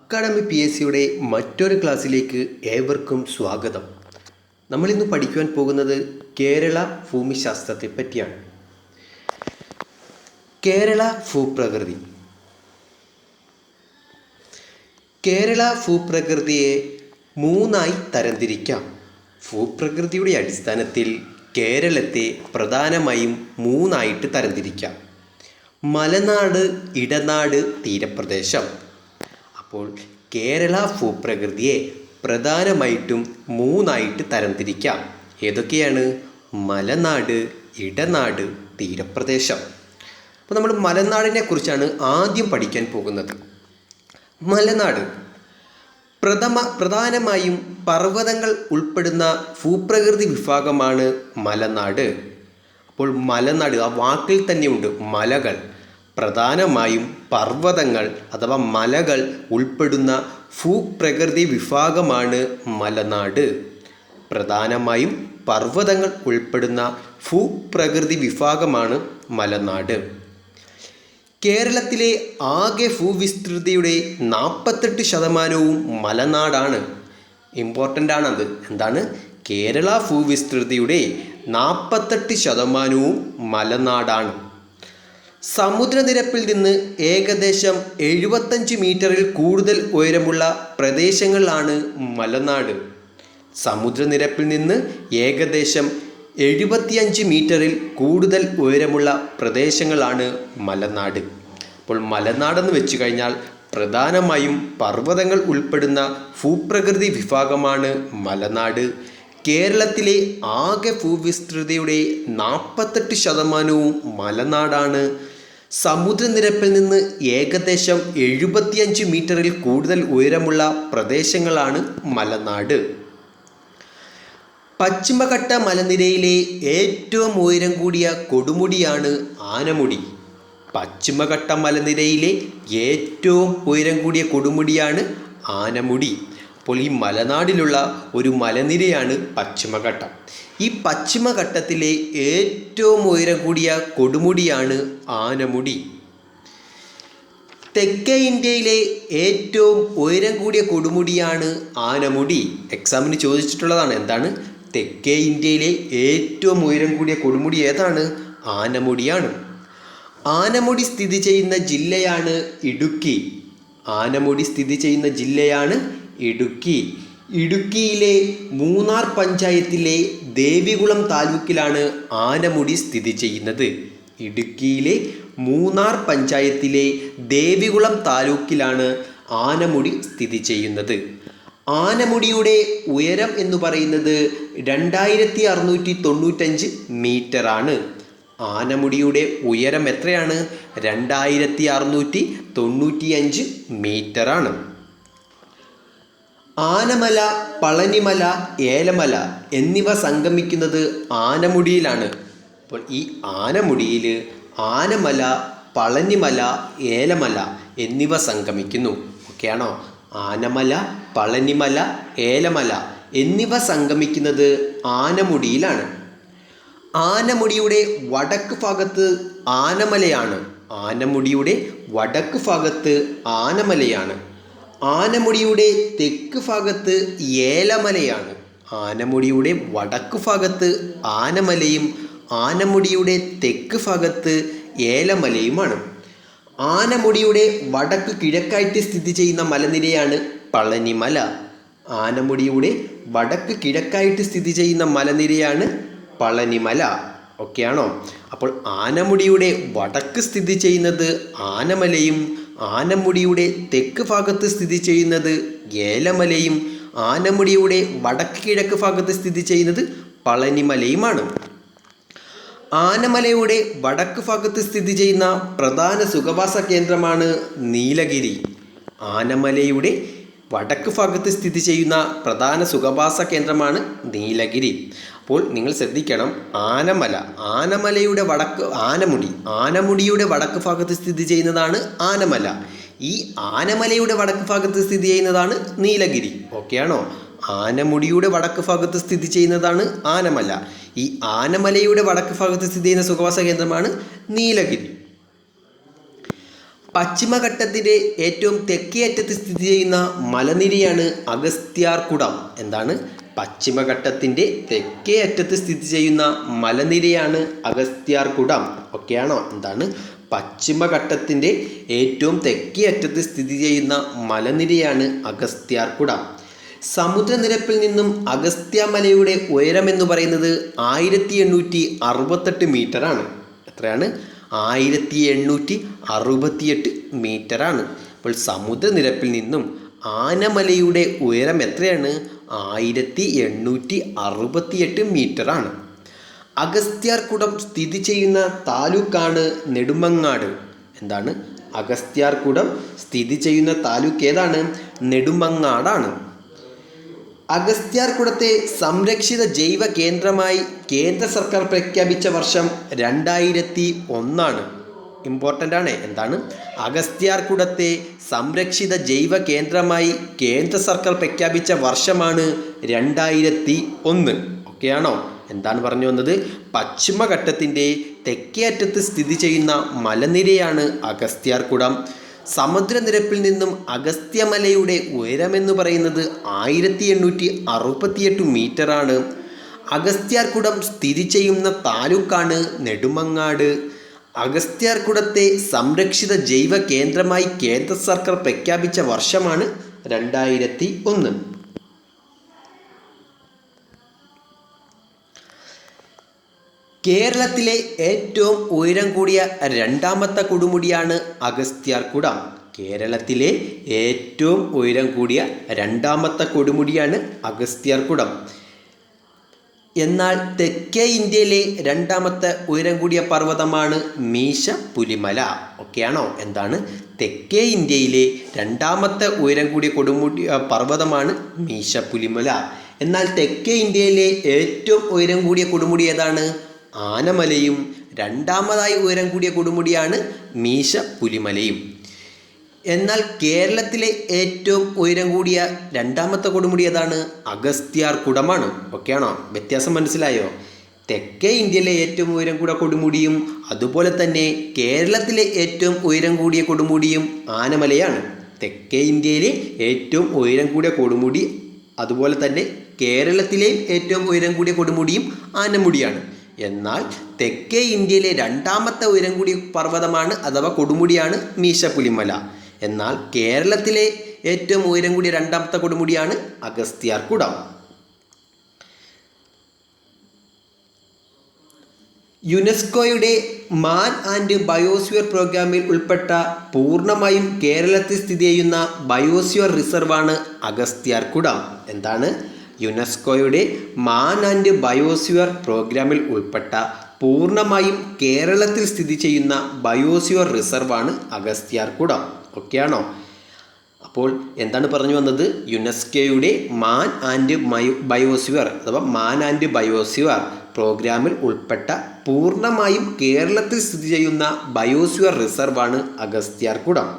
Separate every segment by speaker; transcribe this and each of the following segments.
Speaker 1: Academy PSCയുടെ മറ്റൊരു ക്ലാസ്സിലേക്ക് ഏവർക്കും സ്വാഗതം. നമ്മളിന്ന് പഠിക്കുവാൻ പോകുന്നത് കേരള ഭൂമിശാസ്ത്രത്തെ പറ്റിയാണ്. കേരള ഭൂപ്രകൃതി. കേരള ഭൂപ്രകൃതിയെ മൂന്നായി തരംതിരിക്കാം. ഭൂപ്രകൃതിയുടെ അടിസ്ഥാനത്തിൽ കേരളത്തെ പ്രധാനമായും മൂന്നായിട്ട് തരംതിരിക്കാം: മലനാട്, ഇടനാട്, തീരപ്രദേശം. അപ്പോൾ കേരള ഭൂപ്രകൃതിയെ പ്രധാനമായിട്ടും മൂന്നായിട്ട് തരംതിരിക്കാം. ഏതൊക്കെയാണ്? മലനാട്, ഇടനാട്, തീരപ്രദേശം. അപ്പോൾ നമ്മൾ മലനാടിനെ കുറിച്ചാണ് ആദ്യം പഠിക്കാൻ പോകുന്നത്. മലനാട് പ്രധാനമായും പർവ്വതങ്ങൾ ഉൾപ്പെടുന്ന ഭൂപ്രകൃതി വിഭാഗമാണ് മലനാട്. അപ്പോൾ മലനാട് ആ വാക്കിൽ തന്നെയുണ്ട് മലകൾ. പ്രധാനമായും പർവ്വതങ്ങൾ അഥവാ മലകൾ ഉൾപ്പെടുന്ന ഭൂപ്രകൃതി വിഭാഗമാണ് മലനാട്. പ്രധാനമായും പർവ്വതങ്ങൾ ഉൾപ്പെടുന്ന ഭൂപ്രകൃതി വിഭാഗമാണ് മലനാട്. കേരളത്തിലെ ആകെ ഭൂവിസ്തൃതിയുടെ 48% മലനാടാണ്. ഇമ്പോർട്ടൻ്റ് ആണത്. എന്താണ്? കേരള ഭൂവിസ്തൃതിയുടെ 48% മലനാടാണ്. സമുദ്രനിരപ്പിൽ നിന്ന് ഏകദേശം 75 മീറ്ററിൽ കൂടുതൽ ഉയരമുള്ള പ്രദേശങ്ങളാണ് മലനാട്. സമുദ്രനിരപ്പിൽ നിന്ന് ഏകദേശം 75 മീറ്ററിൽ കൂടുതൽ ഉയരമുള്ള പ്രദേശങ്ങളാണ് മലനാട്. അപ്പോൾ മലനാടെന്ന് വെച്ച് കഴിഞ്ഞാൽ പ്രധാനമായും പർവ്വതങ്ങൾ ഉൾപ്പെടുന്ന ഭൂപ്രകൃതി വിഭാഗമാണ് മലനാട്. കേരളത്തിലെ ആകെ ഭൂവിസ്തൃതിയുടെ 48% മലനാടാണ്. സമുദ്രനിരപ്പിൽ നിന്ന് ഏകദേശം 75 മീറ്ററിൽ കൂടുതൽ ഉയരമുള്ള പ്രദേശങ്ങളാണ് മലനാട്. പശ്ചിമഘട്ട മലനിരയിലെ ഏറ്റവും ഉയരം കൂടിയ കൊടുമുടിയാണ് ആനമുടി. പശ്ചിമഘട്ട മലനിരയിലെ ഏറ്റവും ഉയരം കൂടിയ കൊടുമുടിയാണ് ആനമുടി. അപ്പോൾ ഈ മലനാടിലുള്ള ഒരു മലനിരയാണ് പശ്ചിമഘട്ടം. ഈ പശ്ചിമഘട്ടത്തിലെ ഏറ്റവും ഉയരം കൂടിയ കൊടുമുടിയാണ് ആനമുടി. തെക്കേ ഇന്ത്യയിലെ ഏറ്റവും ഉയരം കൂടിയ കൊടുമുടിയാണ് ആനമുടി. എക്സാമിന് ചോദിച്ചിട്ടുള്ളതാണ്. എന്താണ്? തെക്കേ ഇന്ത്യയിലെ ഏറ്റവും ഉയരം കൂടിയ കൊടുമുടി ഏതാണ്? ആനമുടിയാണ്. ആനമുടി സ്ഥിതി ചെയ്യുന്ന ജില്ലയാണ് ഇടുക്കി. ആനമുടി സ്ഥിതി ചെയ്യുന്ന ജില്ലയാണ് ഇടുക്കി. ഇടുക്കിയിലെ മൂന്നാർ പഞ്ചായത്തിലെ ദേവികുളം താലൂക്കിലാണ് ആനമുടി സ്ഥിതി ചെയ്യുന്നത്. ഇടുക്കിയിലെ മൂന്നാർ പഞ്ചായത്തിലെ ദേവികുളം താലൂക്കിലാണ് ആനമുടി സ്ഥിതി ചെയ്യുന്നത്. ആനമുടിയുടെ ഉയരം എന്ന് പറയുന്നത് 2695 മീറ്ററാണ്. ആനമുടിയുടെ ഉയരം എത്രയാണ്? 2695 മീറ്ററാണ്. ആനമല, പളനിമല, ഏലമല എന്നിവ സംഗമിക്കുന്നത് ആനമുടിയിലാണ്. അപ്പോൾ ഈ ആനമുടിയിൽ ആനമല, പളനിമല, ഏലമല എന്നിവ സംഗമിക്കുന്നു. ഓക്കെയാണോ? ആനമല, പളനിമല, ഏലമല എന്നിവ സംഗമിക്കുന്നത് ആനമുടിയിലാണ്. ആനമുടിയുടെ വടക്ക് ഭാഗത്ത് ആനമലയാണ്. ആനമുടിയുടെ വടക്ക് ഭാഗത്ത് ആനമലയാണ്. ആനമുടിയുടെ തെക്ക് ഭാഗത്ത് ഏലമലയാണ്. ആനമുടിയുടെ വടക്ക് ഭാഗത്ത് ആനമലയും ആനമുടിയുടെ തെക്ക് ഭാഗത്ത് ഏലമലയുമാണ്. ആനമുടിയുടെ വടക്ക് കിഴക്കായിട്ട് സ്ഥിതി ചെയ്യുന്ന മലനിരയാണ് പളനിമല. ആനമുടിയുടെ വടക്ക് കിഴക്കായിട്ട് സ്ഥിതി ചെയ്യുന്ന മലനിരയാണ് പളനിമല. ഓക്കെയാണോ? അപ്പോൾ ആനമുടിയുടെ വടക്ക് സ്ഥിതി ചെയ്യുന്നത് ആനമലയും ആനമുടിയുടെ തെക്ക് ഭാഗത്ത് സ്ഥിതി ചെയ്യുന്നത് ഏലമലയും ആനമുടിയുടെ വടക്ക് കിഴക്ക് ഭാഗത്ത് സ്ഥിതി ചെയ്യുന്നത് പളനിമലയുമാണ്. ആനമലയുടെ വടക്ക് ഭാഗത്ത് സ്ഥിതി ചെയ്യുന്ന പ്രധാന സുഖവാസ കേന്ദ്രമാണ് നീലഗിരി. ആനമലയുടെ വടക്ക് ഭാഗത്ത് സ്ഥിതി ചെയ്യുന്ന പ്രധാന സുഖവാസ കേന്ദ്രമാണ് നീലഗിരി. അപ്പോൾ നിങ്ങൾ ശ്രദ്ധിക്കണം, ആനമലയുടെ വടക്ക് ആനമുടിയുടെ വടക്ക് ഭാഗത്ത് സ്ഥിതി ചെയ്യുന്നതാണ് ആനമല. ഈ ആനമലയുടെ വടക്ക് ഭാഗത്ത് സ്ഥിതി ചെയ്യുന്നതാണ് നീലഗിരി. ഓക്കെയാണോ? ആനമുടിയുടെ വടക്ക് ഭാഗത്ത് സ്ഥിതി ചെയ്യുന്നതാണ് ആനമല. ഈ ആനമലയുടെ വടക്ക് ഭാഗത്ത് സ്ഥിതി ചെയ്യുന്ന സുഖവാസ കേന്ദ്രമാണ് നീലഗിരി. പശ്ചിമഘട്ടത്തിൻ്റെ ഏറ്റവും തെക്കേ അറ്റത്ത് സ്ഥിതി ചെയ്യുന്ന മലനിരയാണ് അഗസ്ത്യാർകുടം. എന്താണ്? പശ്ചിമഘട്ടത്തിൻ്റെ തെക്കേ അറ്റത്ത് സ്ഥിതി ചെയ്യുന്ന മലനിരയാണ് അഗസ്ത്യാർകുടം. ഓക്കെയാണോ? എന്താണ്? പശ്ചിമഘട്ടത്തിൻ്റെ ഏറ്റവും തെക്കേ അറ്റത്ത് സ്ഥിതി ചെയ്യുന്ന മലനിരയാണ് അഗസ്ത്യാർകുടം. സമുദ്രനിരപ്പിൽ നിന്നും അഗസ്ത്യമലയുടെ ഉയരമെന്ന് പറയുന്നത് 1868 മീറ്ററാണ്. എത്രയാണ്? 1868 മീറ്ററാണ്. അപ്പോൾ സമുദ്രനിരപ്പിൽ നിന്നും ആനമലയുടെ ഉയരം എത്രയാണ്? 1868 മീറ്ററാണ്. അഗസ്ത്യാർകുടം സ്ഥിതി ചെയ്യുന്ന താലൂക്കാണ് നെടുമങ്ങാട്. എന്താണ്? അഗസ്ത്യാർകുടം സ്ഥിതി ചെയ്യുന്ന താലൂക്ക് ഏതാണ്? നെടുമങ്ങാടാണ്. അഗസ്ത്യാർകുടത്തെ സംരക്ഷിത ജൈവ കേന്ദ്രമായി കേന്ദ്ര സർക്കാർ പ്രഖ്യാപിച്ച വർഷം 2001. ഇമ്പോർട്ടൻ്റ് ആണ്. എന്താണ്? അഗസ്ത്യാർകുടത്തെ സംരക്ഷിത ജൈവ കേന്ദ്രമായി കേന്ദ്ര സർക്കാർ പ്രഖ്യാപിച്ച വർഷമാണ് 2001. ഓക്കെയാണോ? എന്താണ് പറഞ്ഞു വന്നത്? പശ്ചിമഘട്ടത്തിൻ്റെ തെക്കേ അറ്റത്ത് സ്ഥിതി ചെയ്യുന്ന മലനിരയാണ് അഗസ്ത്യാർകുടം. സമുദ്രനിരപ്പിൽ നിന്നും അഗസ്ത്യമലയുടെ ഉയരമെന്ന് പറയുന്നത് 1868 മീറ്ററാണ്. അഗസ്ത്യാർകുടം സ്ഥിതി ചെയ്യുന്ന താലൂക്കാണ് നെടുമങ്ങാട്. അഗസ്ത്യാർകുടത്തെ സംരക്ഷിത ജൈവ കേന്ദ്രമായി കേന്ദ്ര സർക്കാർ പ്രഖ്യാപിച്ച വർഷമാണ് 2001. കേരളത്തിലെ ഏറ്റവും ഉയരം കൂടിയ രണ്ടാമത്തെ കൊടുമുടിയാണ് അഗസ്ത്യാർകുടം. കേരളത്തിലെ ഏറ്റവും ഉയരം കൂടിയ രണ്ടാമത്തെ കൊടുമുടിയാണ് അഗസ്ത്യാർകുടം. എന്നാൽ തെക്കേ ഇന്ത്യയിലെ രണ്ടാമത്തെ ഉയരം കൂടിയ പർവ്വതമാണ് മീശ പുലിമല. ഓക്കെയാണോ? എന്താണ്? തെക്കേ ഇന്ത്യയിലെ രണ്ടാമത്തെ ഉയരം കൂടിയ പർവ്വതമാണ് മീശ പുലിമല. എന്നാൽ തെക്കേ ഇന്ത്യയിലെ ഏറ്റവും ഉയരം കൂടിയ കൊടുമുടി ഏതാണ്? ആനമലയും. രണ്ടാമതായി ഉയരം കൂടിയ കൊടുമുടിയാണ് മീശ പുലിമലയും. എന്നാൽ കേരളത്തിലെ ഏറ്റവും ഉയരം കൂടിയ രണ്ടാമത്തെ കൊടുമുടി ഏതാണ്? അഗസ്ത്യാർകുടമാണ്. ഓക്കെയാണോ? വ്യത്യാസം മനസ്സിലായോ? തെക്കേ ഇന്ത്യയിലെ ഏറ്റവും ഉയരം കൂടിയ കൊടുമുടിയും അതുപോലെ തന്നെ കേരളത്തിലെ ഏറ്റവും ഉയരം കൂടിയ കൊടുമുടിയും ആനമലയാണ്. തെക്കേ ഇന്ത്യയിലെ ഏറ്റവും ഉയരം കൂടിയ കൊടുമുടി അതുപോലെ തന്നെ കേരളത്തിലെ ഏറ്റവും ഉയരം കൂടിയ കൊടുമുടിയും ആനമുടിയാണ്. എന്നാൽ തെക്കേ ഇന്ത്യയിലെ രണ്ടാമത്തെ ഉയരം കൂടിയ പർവ്വതമാണ് അഥവാ കൊടുമുടിയാണ് മീശ പുലിമല. എന്നാൽ കേരളത്തിലെ ഏറ്റവും ഉയരം കൂടിയ രണ്ടാമത്തെ കൊടുമുടിയാണ് അഗസ്ത്യാർകുടം. യുനെസ്കോയുടെ മാൻ ആൻഡ് ബയോസ്ഫിയർ പ്രോഗ്രാമിൽ ഉൾപ്പെട്ട പൂർണ്ണമായും കേരളത്തിൽ സ്ഥിതി ചെയ്യുന്ന ബയോസ്ഫിയർ റിസർവാണ് അഗസ്ത്യാർകുടം. എന്താണ്? യുനെസ്കോയുടെ മാൻ ആൻഡ് ബയോസ്ഫിയർ പ്രോഗ്രാമിൽ ഉൾപ്പെട്ട പൂർണ്ണമായും കേരളത്തിൽ സ്ഥിതി ചെയ്യുന്ന ബയോസ്ഫിയർ റിസർവാണ് അഗസ്ത്യാർകുടം. ഓക്കെയാണോ? അപ്പോൾ എന്താണ് പറഞ്ഞു വന്നത്? യുനെസ്കോയുടെ മാൻ ആൻഡ് ബയോസ്ഫിയർ അഥവാ മാൻ ആൻഡ് ബയോസ്ഫിയർ പ്രോഗ്രാമിൽ ഉൾപ്പെട്ട പൂർണ്ണമായും കേരളത്തിൽ സ്ഥിതി ചെയ്യുന്ന biosphere റിസർവാണ് Agasthyarkoodam.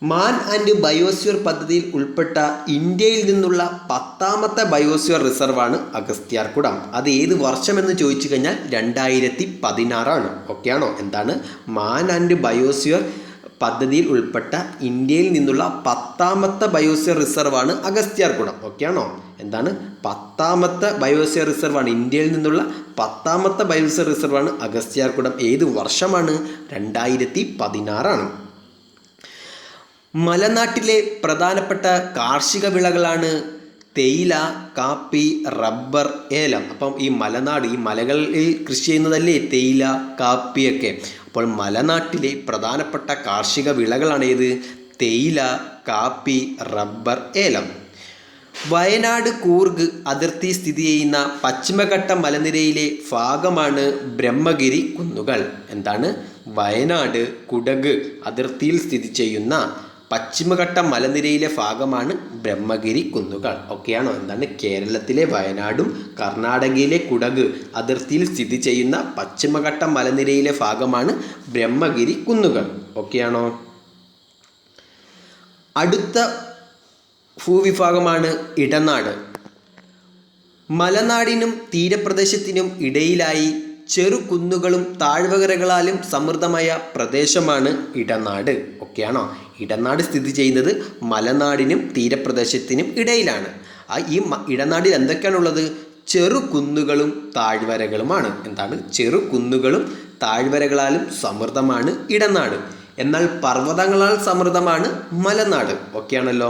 Speaker 1: Man and biosphere പദ്ധതിയിൽ ഉൾപ്പെട്ട ഇന്ത്യയിൽ നിന്നുള്ള 10ാമത്തെ ബയോസ്ഫിയർ റിസർവാണ് അഗസ്ത്യാർകുടം. അത് ഏത് വർഷമെന്ന് ചോദിച്ചു കഴിഞ്ഞാൽ 2016. ഓക്കെയാണോ? എന്താണ്? മാൻ ആൻഡ് ബയോസ്ഫിയർ പദ്ധതിയിൽ ഉൾപ്പെട്ട ഇന്ത്യയിൽ നിന്നുള്ള 10ാമത്തെ ബയോസ്ഫിയർ റിസർവാണ് അഗസ്ത്യാർകുടം. ഓക്കെയാണോ? എന്താണ്? 10ാമത്തെ ബയോസ്ഫിയർ റിസർവാണ് ഇന്ത്യയിൽ നിന്നുള്ള 10ാമത്തെ ബയോസ്ഫിയർ റിസർവാണ് അഗസ്ത്യാർകുടം. ഏത് വർഷമാണ്? 2016. മലനാട്ടിലെ പ്രധാനപ്പെട്ട കാർഷിക വിളകളാണ് തേയില, കാപ്പി, റബ്ബർ, ഏലം. അപ്പം ഈ മലനാട്, ഈ മലകളിൽ കൃഷി ചെയ്യുന്നതല്ലേ തേയില, കാപ്പിയൊക്കെ. അപ്പോൾ മലനാട്ടിലെ പ്രധാനപ്പെട്ട കാർഷിക വിളകളാണ് ഏത്? തേയില, കാപ്പി, റബ്ബർ, ഏലം. വയനാട് കൂർഗ് അതിർത്തി സ്ഥിതി ചെയ്യുന്ന പശ്ചിമഘട്ട മലനിരയിലെ ഭാഗമാണ് ബ്രഹ്മഗിരി കുന്നുകൾ. എന്താണ്? വയനാട് കുടക് അതിർത്തിയിൽ സ്ഥിതി ചെയ്യുന്ന പശ്ചിമഘട്ട മലനിരയിലെ ഭാഗമാണ് ബ്രഹ്മഗിരി കുന്നുകൾ. ഓക്കെയാണോ? എന്താണ്? കേരളത്തിലെ വയനാടും കർണാടകയിലെ കുടക് അതിർത്തിയിൽ സ്ഥിതി ചെയ്യുന്ന പശ്ചിമഘട്ട മലനിരയിലെ ഭാഗമാണ് ബ്രഹ്മഗിരി കുന്നുകൾ. ഓക്കെയാണോ? അടുത്ത ഭൂവിഭാഗമാണ് ഇടനാട്. മലനാടിനും തീരപ്രദേശത്തിനും ഇടയിലായി ചെറുകുന്നുകളും താഴ്വരകളാലും സമൃദ്ധമായ പ്രദേശമാണ് ഇടനാട്. ഓക്കെയാണോ? ഇടനാട് സ്ഥിതി ചെയ്യുന്നത് മലനാടിനും തീരപ്രദേശത്തിനും ഇടയിലാണ്. ഈ ഇടനാടിൽ എന്തൊക്കെയാണുള്ളത്? ചെറുകുന്നുകളും താഴ്വരകളുമാണ്. എന്താണ്? ചെറുകുന്നുകളും താഴ്വരകളാലും സമൃദ്ധമാണ് ഇടനാട്. എന്നാൽ പർവ്വതങ്ങളാൽ സമൃദ്ധമാണ് മലനാട്. ഓക്കെയാണല്ലോ.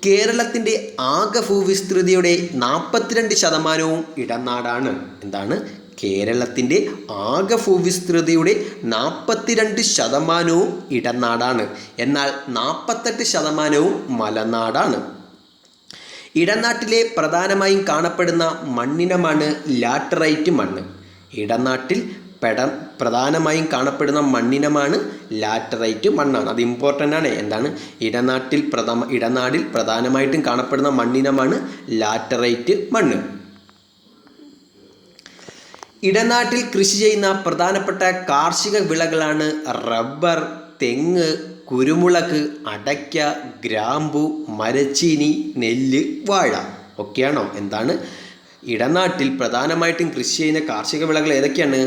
Speaker 1: കേരളത്തിൻ്റെ ആകെ ഭൂവിസ്തൃതിയുടെ 42% ഇടനാടാണ്. എന്താണ്? കേരളത്തിൻ്റെ ആകെ ഭൂവിസ്തൃതിയുടെ 42% ഇടനാടാണ്. എന്നാൽ 48% മലനാടാണ്. ഇടനാട്ടിലെ പ്രധാനമായും കാണപ്പെടുന്ന മണ്ണിനമാണ് ലാറ്ററൈറ്റ് മണ്ണ്. ഇടനാട്ടിൽ പ്രധാനമായും കാണപ്പെടുന്ന മണ്ണിനമാണ് ലാറ്ററൈറ്റ് മണ്ണാണ്. അത് ഇമ്പോർട്ടൻ്റ് ആണ്. എന്താണ്? ഇടനാടിൽ പ്രധാനമായിട്ടും കാണപ്പെടുന്ന മണ്ണിനമാണ് ലാറ്ററൈറ്റ് മണ്ണ്. ഇടനാട്ടിൽ കൃഷി ചെയ്യുന്ന പ്രധാനപ്പെട്ട കാർഷിക വിളകളാണ് റബ്ബർ, തെങ്ങ്, കുരുമുളക്, അടയ്ക്ക, ഗ്രാമ്പു, മരച്ചീനി, നെല്ല്, വാഴ. ഒക്കെയാണോ? എന്താണ്? ഇടനാട്ടിൽ പ്രധാനമായിട്ടും കൃഷി ചെയ്യുന്ന കാർഷിക വിളകൾ ഏതൊക്കെയാണ്?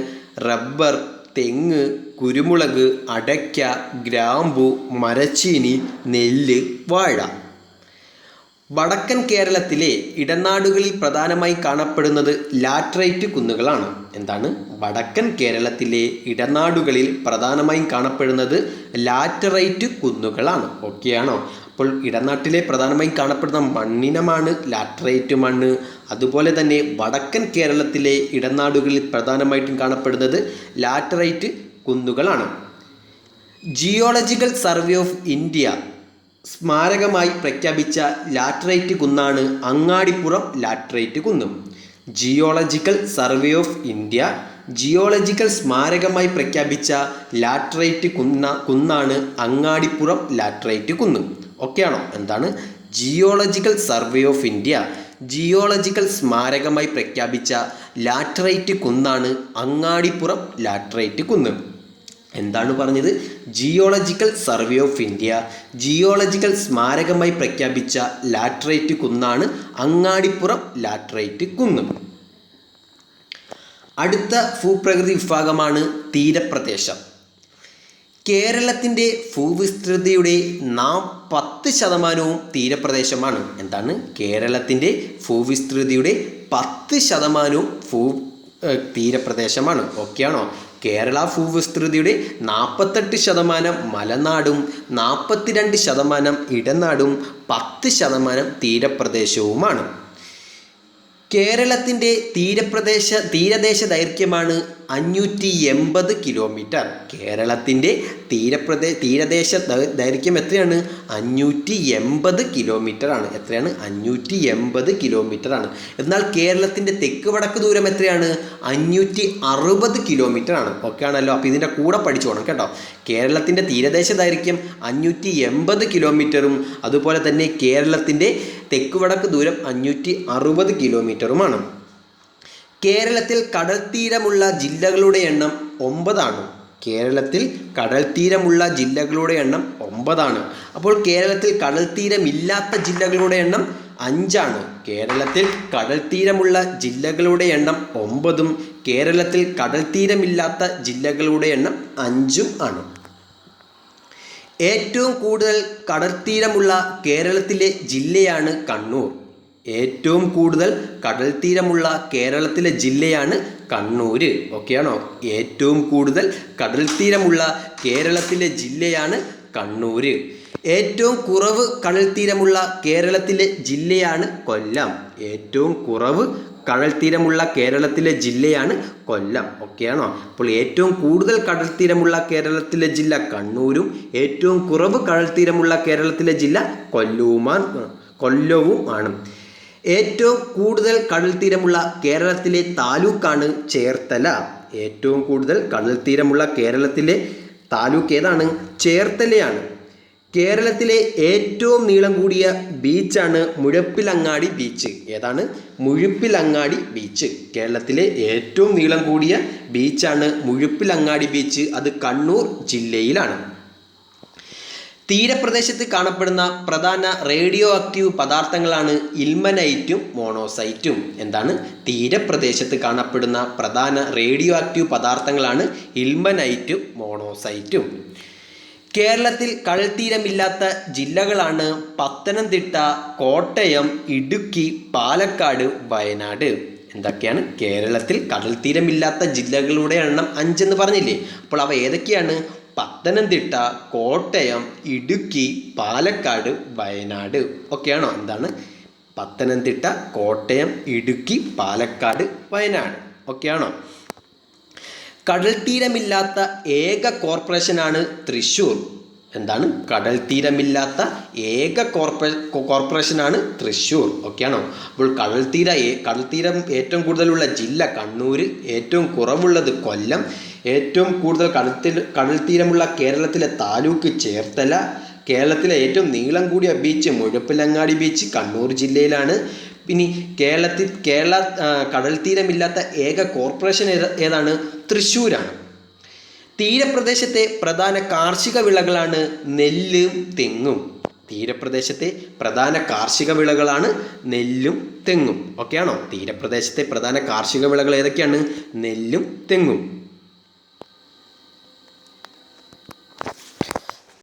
Speaker 1: റബ്ബർ, തെങ്ങ്, കുരുമുളക്, അടയ്ക്ക, ഗ്രാമ്പു, മരച്ചീനി, നെല്ല്, വാഴ. വടക്കൻ കേരളത്തിലെ ഇടനാടുകളിൽ പ്രധാനമായി കാണപ്പെടുന്നത് ലാറ്ററൈറ്റ് കുന്നുകളാണ്. എന്താണ്? വടക്കൻ കേരളത്തിലെ ഇടനാടുകളിൽ പ്രധാനമായും കാണപ്പെടുന്നത് ലാറ്ററൈറ്റ് കുന്നുകളാണ്. ഓക്കെയാണോ? അപ്പോൾ ഇടനാട്ടിലെ പ്രധാനമായും കാണപ്പെടുന്ന മണ്ണിനമാണ് ലാറ്ററൈറ്റ് മണ്ണ്. അതുപോലെ തന്നെ വടക്കൻ കേരളത്തിലെ ഇടനാടുകളിൽ പ്രധാനമായിട്ടും കാണപ്പെടുന്നത് ലാറ്ററൈറ്റ് കുന്നുകളാണ്. ജിയോളജിക്കൽ സർവേ ഓഫ് ഇന്ത്യ സ്മാരകമായി പ്രഖ്യാപിച്ച ലാറ്ററൈറ്റ് കുന്നാണ് അങ്ങാടിപ്പുറം ലാറ്ററൈറ്റ് കുന്ന്. Geological survey of India geological സ്മാരകമായി പ്രഖ്യാപിച്ച ലാറ്ററൈറ്റ് കുന്നാണ് അങ്ങാടിപ്പുറം ലാറ്ററൈറ്റ് കുന്ന്. ഓക്കെയാണോ? എന്താണ്? Geological survey of India geological സ്മാരകമായി പ്രഖ്യാപിച്ച ലാറ്ററൈറ്റ് കുന്നാണ് അങ്ങാടിപ്പുറം ലാറ്ററൈറ്റ് കുന്ന്. എന്താണ് പറഞ്ഞത്? Geological survey of India geological സ്മാരകമായി പ്രഖ്യാപിച്ച ലാറ്ററൈറ്റ് കുന്നാണ് അങ്ങാടിപ്പുറം ലാറ്ററൈറ്റ് കുന്ന്. അടുത്ത ഭൂപ്രകൃതി വിഭാഗമാണ് തീരപ്രദേശം. കേരളത്തിൻ്റെ ഭൂവിസ്തൃതിയുടെ 10% തീരപ്രദേശമാണ്. എന്താണ്? കേരളത്തിൻ്റെ ഭൂവിസ്തൃതിയുടെ 10% തീരപ്രദേശമാണ്. ഓക്കെയാണോ? കേരള ഭൂവിസ്തൃതിയുടെ 48% മലനാടും 42% ഇടനാടും 10% തീരപ്രദേശവുമാണ്. കേരളത്തിൻ്റെ തീരദേശ ദൈർഘ്യമാണ് 580 കിലോമീറ്റർ. കേരളത്തിൻ്റെ തീരദേശ ദൈർഘ്യം എത്രയാണ്? 580 കിലോമീറ്റർ ആണ്. എത്രയാണ്? 580 കിലോമീറ്റർ ആണ്. എന്നാൽ കേരളത്തിൻ്റെ തെക്ക് വടക്ക് ദൂരം എത്രയാണ്? 560 കിലോമീറ്റർ ആണ്. ഓക്കെ ആണല്ലോ. അപ്പോൾ ഇതിൻ്റെ കൂടെ പഠിച്ചോണം കേട്ടോ. കേരളത്തിൻ്റെ തീരദേശ ദൈർഘ്യം 580 കിലോമീറ്ററും അതുപോലെ തന്നെ കേരളത്തിൻ്റെ തെക്ക് വടക്ക് ദൂരം 560 കിലോമീറ്ററുമാണ്. കേരളത്തിൽ കടൽത്തീരമുള്ള ജില്ലകളുടെ എണ്ണം 9 ആണ്. കേരളത്തിൽ കടൽത്തീരമുള്ള ജില്ലകളുടെ എണ്ണം 9 ആണ്. അപ്പോൾ കേരളത്തിൽ കടൽത്തീരമില്ലാത്ത ജില്ലകളുടെ എണ്ണം 5 ആണ്. കേരളത്തിൽ കടൽത്തീരമുള്ള ജില്ലകളുടെ എണ്ണം 9ഉം കേരളത്തിൽ കടൽത്തീരമില്ലാത്ത ജില്ലകളുടെ എണ്ണം 5ഉം ആണ്. ഏറ്റവും കൂടുതൽ കടൽത്തീരമുള്ള കേരളത്തിലെ ജില്ലയാണ് കണ്ണൂർ. ഏറ്റവും കൂടുതൽ കടൽത്തീരമുള്ള കേരളത്തിലെ ജില്ലയാണ് കണ്ണൂർ. ഓക്കെയാണോ? ഏറ്റവും കൂടുതൽ കടൽത്തീരമുള്ള കേരളത്തിലെ ജില്ലയാണ് കണ്ണൂർ. ഏറ്റവും കുറവ് കടൽത്തീരമുള്ള കേരളത്തിലെ ജില്ലയാണ് കൊല്ലം. ഏറ്റവും കുറവ് കടൽത്തീരമുള്ള കേരളത്തിലെ ജില്ലയാണ് കൊല്ലം. ഓക്കെയാണോ? അപ്പോൾ ഏറ്റവും കൂടുതൽ കടൽത്തീരമുള്ള കേരളത്തിലെ ജില്ല കണ്ണൂരും ഏറ്റവും കുറവ് കടൽത്തീരമുള്ള കേരളത്തിലെ ജില്ല കൊല്ലവും ആണ്. ഏറ്റവും കൂടുതൽ കടൽത്തീരമുള്ള കേരളത്തിലെ താലൂക്കാണ് ചേർത്തല. ഏറ്റവും കൂടുതൽ കടൽത്തീരമുള്ള കേരളത്തിലെ താലൂക്ക് ഏതാണ്? ചേർത്തലയാണ്. കേരളത്തിലെ ഏറ്റവും നീളം കൂടിയ ബീച്ചാണ് മുഴപ്പിലങ്ങാടി ബീച്ച്. ഏതാണ്? മുഴപ്പിലങ്ങാടി ബീച്ച്. കേരളത്തിലെ ഏറ്റവും നീളം കൂടിയ ബീച്ചാണ് മുഴപ്പിലങ്ങാടി ബീച്ച്. അത് കണ്ണൂർ ജില്ലയിലാണ്. തീരപ്രദേശത്ത് കാണപ്പെടുന്ന പ്രധാന റേഡിയോ ആക്റ്റീവ് പദാർത്ഥങ്ങളാണ് ഇൽമനൈറ്റും മോണോസൈറ്റും. എന്താണ്? തീരപ്രദേശത്ത് കാണപ്പെടുന്ന പ്രധാന റേഡിയോ ആക്റ്റീവ് പദാർത്ഥങ്ങളാണ് ഇൽമനൈറ്റും മോണോസൈറ്റും. കേരളത്തിൽ കടൽത്തീരമില്ലാത്ത ജില്ലകളാണ് പത്തനംതിട്ട, കോട്ടയം, ഇടുക്കി, പാലക്കാട്, വയനാട്. എന്തൊക്കെയാണ്? കേരളത്തിൽ കടൽത്തീരമില്ലാത്ത ജില്ലകളുടെ എണ്ണം 5 എന്ന് പറഞ്ഞില്ലേ? അപ്പോൾ അവ ഏതൊക്കെയാണ്? പത്തനംതിട്ട, കോട്ടയം, ഇടുക്കി, പാലക്കാട്, വയനാട്. ഒക്കെയാണോ? എന്താണ്? പത്തനംതിട്ട, കോട്ടയം, ഇടുക്കി, പാലക്കാട്, വയനാട്. ഒക്കെയാണോ? കടൽത്തീരമില്ലാത്ത ഏക കോർപ്പറേഷനാണ് തൃശ്ശൂർ. എന്താണ്? കടൽത്തീരമില്ലാത്ത ഏക കോർപ്പറേഷനാണ് തൃശ്ശൂർ. ഓക്കെയാണോ? അപ്പോൾ കടൽത്തീരം ഏറ്റവും കൂടുതലുള്ള ജില്ല കണ്ണൂർ, ഏറ്റവും കുറവുള്ളത് കൊല്ലം, ഏറ്റവും കൂടുതൽ കടൽത്തീരമുള്ള കേരളത്തിലെ താലൂക്ക് ചേർത്തല, കേരളത്തിലെ ഏറ്റവും നീളം കൂടിയ ബീച്ച് മുഴപ്പിലങ്ങാടി ബീച്ച് കണ്ണൂർ ജില്ലയിലാണ്. ഇനി കേരള കടൽത്തീരമില്ലാത്ത ഏക കോർപ്പറേഷൻ ഏതാണ്? തൃശ്ശൂരാണ്. തീരപ്രദേശത്തെ പ്രധാന കാർഷിക വിളകളാണ് നെല്ലും തെങ്ങും. തീരപ്രദേശത്തെ പ്രധാന കാർഷിക വിളകളാണ് നെല്ലും തെങ്ങും. ഓക്കെയാണോ? തീരപ്രദേശത്തെ പ്രധാന കാർഷിക വിളകൾ ഏതൊക്കെയാണ്? നെല്ലും തെങ്ങും.